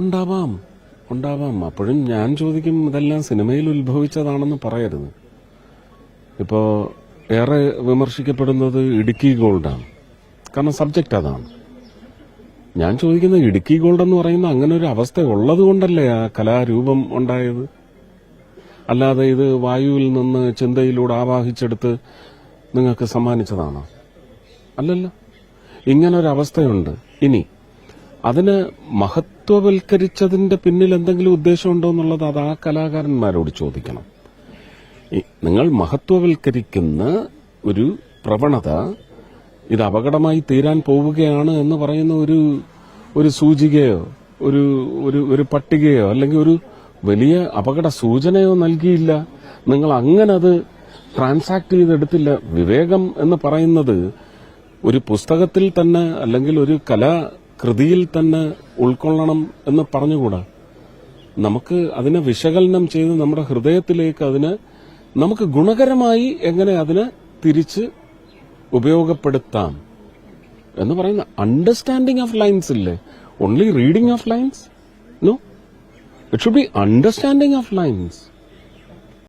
ഉണ്ടാവാം ഉണ്ടാവാം. അപ്പോഴും ഞാൻ ചോദിക്കും, ഇതെല്ലാം സിനിമയിൽ ഉത്ഭവിച്ചതാണെന്ന് പറയരുത്. ഇപ്പോ ഏറെ വിമർശിക്കപ്പെടുന്നത് ഇടുക്കി ഗോൾഡാണ്. കാരണം സബ്ജക്റ്റ് അതാണ്. ഞാൻ ചോദിക്കുന്നത്, ഇടുക്കി ഗോൾഡ് എന്ന് പറയുന്ന അങ്ങനെ ഒരു അവസ്ഥ ഉള്ളത് കൊണ്ടല്ലേ ആ കലാരൂപം ഉണ്ടായത്? അല്ലാതെ ഇത് വായുവിൽ നിന്ന് ചിന്തയിലൂടെ ആവാഹിച്ചെടുത്ത് നിങ്ങൾക്ക് സമ്മാനിച്ചതാണോ? അല്ലല്ലോ. ഇങ്ങനൊരവസ്ഥയുണ്ട്. ഇനി അതിന് മഹത്വവൽക്കരിച്ചതിന്റെ പിന്നിൽ എന്തെങ്കിലും ഉദ്ദേശമുണ്ടോ എന്നുള്ളത് അത് ആ കലാകാരന്മാരോട് ചോദിക്കണം. നിങ്ങൾ മഹത്വവൽക്കരിക്കുന്ന ഒരു പ്രവണത ഇത് അപകടമായി തീരാൻ പോവുകയാണ് എന്ന് പറയുന്ന ഒരു സൂചികയോ ഒരു പട്ടികയോ അല്ലെങ്കിൽ ഒരു വലിയ അപകട സൂചനയോ നൽകിയില്ല. നിങ്ങൾ അങ്ങനെ അത് ട്രാൻസാക്ട് ചെയ്തെടുത്തില്ല. വിവേകം എന്ന് പറയുന്നത് ഒരു പുസ്തകത്തിൽ തന്നെ അല്ലെങ്കിൽ ഒരു കലാകൃതിയിൽ തന്നെ ഉൾക്കൊള്ളണം എന്ന് പറഞ്ഞുകൂടാ. നമുക്ക് അതിനെ വിശകലനം ചെയ്ത് നമ്മുടെ ഹൃദയത്തിലേക്ക് അതിന് നമുക്ക് ഗുണകരമായി എങ്ങനെ അതിനെ തിരിച്ച് ഉപയോഗപ്പെടുത്താം എന്ന് പറയുന്ന അണ്ടർസ്റ്റാൻഡിംഗ് ഓഫ് ലൈൻസ് ഇല്ലേ? Only reading of lines? No, it should be understanding of lines.